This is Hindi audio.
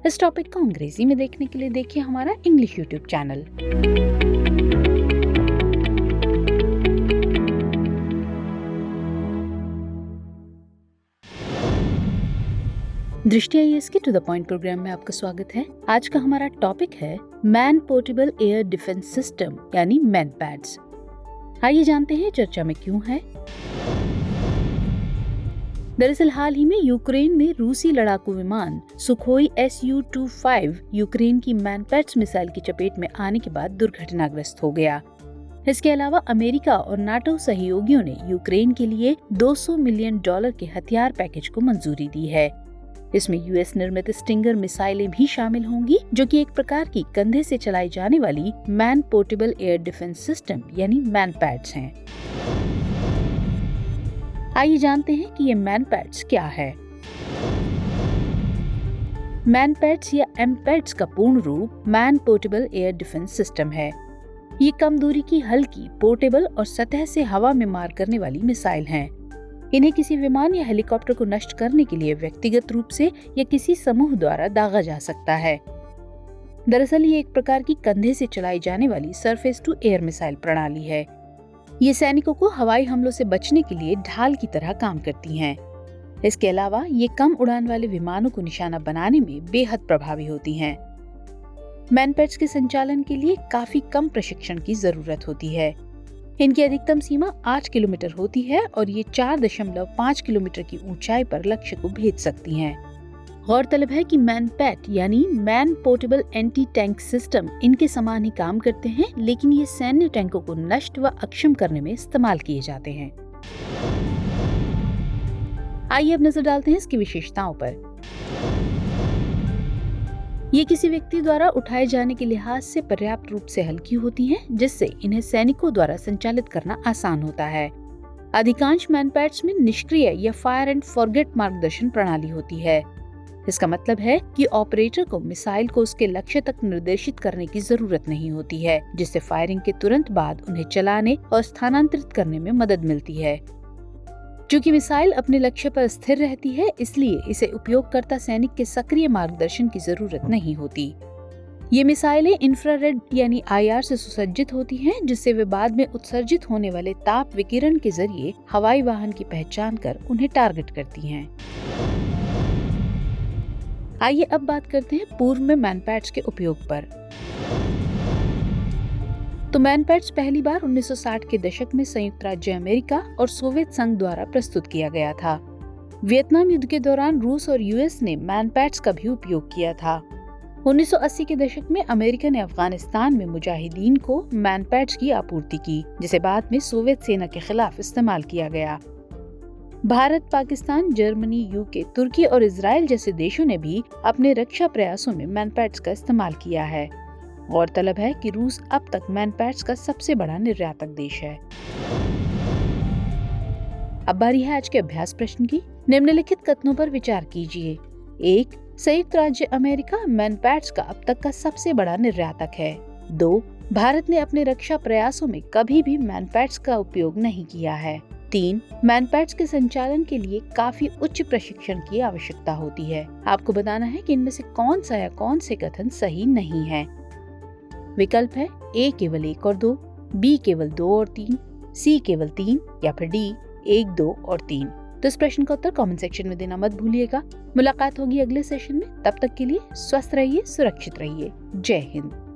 इस टॉपिक को अंग्रेजी में देखने के लिए देखिए हमारा इंग्लिश यूट्यूब चैनल। दृष्टि आईएएस के टू द पॉइंट प्रोग्राम में आपका स्वागत है। आज का हमारा टॉपिक है man portable air defence system यानी मैनपैड्स। आइए जानते हैं चर्चा में क्यों है। दरअसल हाल ही में यूक्रेन में रूसी लड़ाकू विमान सुखोई Su-25 यूक्रेन की मैनपैड्स मिसाइल की चपेट में आने के बाद दुर्घटनाग्रस्त हो गया। इसके अलावा अमेरिका और नाटो सहयोगियों ने यूक्रेन के लिए $200 मिलियन के हथियार पैकेज को मंजूरी दी है। इसमें यूएस निर्मित स्टिंगर मिसाइलें भी शामिल होंगी, जो कि एक प्रकार की कंधे से चलाई जाने वाली man portable air defence system यानी मैनपैड्स हैं। आइए जानते हैं कि ये मैनपैड्स क्या है। मैनपैड्स या एमपैड्स का पूर्ण रूप man portable air defence system है। ये कम दूरी की हल्की, पोर्टेबल और सतह से हवा में मार करने वाली मिसाइल हैं। इन्हें किसी विमान या हेलीकॉप्टर को नष्ट करने के लिए व्यक्तिगत रूप से या किसी समूह द्वारा दागा जा सकता है। दरअसल ये एक प्रकार की कंधे से चलाई जाने वाली सरफेस टू एयर मिसाइल प्रणाली है। ये सैनिकों को हवाई हमलों से बचने के लिए ढाल की तरह काम करती हैं। इसके अलावा ये कम उड़ान वाले विमानों को निशाना बनाने में बेहद प्रभावी होती हैं। मैनपैड्स के संचालन के लिए काफी कम प्रशिक्षण की जरूरत होती है। इनकी अधिकतम सीमा 8 किलोमीटर होती है और ये 4.5 किलोमीटर की ऊंचाई पर लक्ष्य को भेज सकती हैं। गौरतलब है कि मैनपैड यानी man portable anti tank system इनके समान ही काम करते हैं, लेकिन ये सैन्य टैंकों को नष्ट व अक्षम करने में इस्तेमाल किए जाते हैं। आइए अब नजर डालते हैं इसकी विशेषताओं पर। ये किसी व्यक्ति द्वारा उठाए जाने के लिहाज से पर्याप्त रूप से हल्की होती हैं, जिससे इन्हें सैनिकों द्वारा संचालित करना आसान होता है। अधिकांश मैनपैड्स में निष्क्रिय या फायर एंड फॉरगेट मार्गदर्शन प्रणाली होती है। इसका मतलब है कि ऑपरेटर को मिसाइल को उसके लक्ष्य तक निर्देशित करने की जरूरत नहीं होती है, जिससे फायरिंग के तुरंत बाद उन्हें चलाने और स्थानांतरित करने में मदद मिलती है। चूंकि मिसाइल अपने लक्ष्य पर स्थिर रहती है, इसलिए इसे उपयोगकर्ता सैनिक के सक्रिय मार्गदर्शन की जरूरत नहीं होती। ये मिसाइलें इंफ्रारेड यानी IR से सुसज्जित होती हैं, जिससे वे बाद में उत्सर्जित होने वाले ताप विकिरण के जरिए हवाई वाहन की पहचान कर उन्हें टारगेट करती हैं। आइए अब बात करते हैं पूर्व में मैनपैड्स के उपयोग पर। तो मैनपैड्स पहली बार 1960 के दशक में संयुक्त राज्य अमेरिका और सोवियत संघ द्वारा प्रस्तुत किया गया था। वियतनाम युद्ध के दौरान रूस और यूएस ने मैनपैड्स का भी उपयोग किया था। 1980 के दशक में अमेरिका ने अफगानिस्तान में मुजाहिदीन को मैनपैड्स की आपूर्ति की, जिसे बाद में सोवियत सेना के खिलाफ इस्तेमाल किया गया। भारत, पाकिस्तान, जर्मनी, यूके, तुर्की और इजराइल जैसे देशों ने भी अपने रक्षा प्रयासों में मैनपैड्स का इस्तेमाल किया है। गौरतलब है कि रूस अब तक मैनपैड्स का सबसे बड़ा निर्यातक देश है। अब बारी है आज के अभ्यास प्रश्न की। निम्नलिखित कथनों पर विचार कीजिए। 1. संयुक्त राज्य अमेरिका मैनपैड्स का अब तक का सबसे बड़ा निर्यातक है। 2. भारत ने अपने रक्षा प्रयासों में कभी भी मैनपैड्स का उपयोग नहीं किया है। 3. मैनपैड्स के संचालन के लिए काफी उच्च प्रशिक्षण की आवश्यकता होती है। आपको बताना है कि इनमें से कौन सा या कौन से कथन सही नहीं है। विकल्प है A केवल 1 और 2, B केवल 2 और 3, C केवल 3 या फिर D 1, 2 और 3। तो इस प्रश्न का उत्तर कमेंट सेक्शन में देना मत भूलिएगा। मुलाकात होगी अगले सेशन में। तब तक के लिए स्वस्थ रहिए, सुरक्षित रहिए। जय हिंद।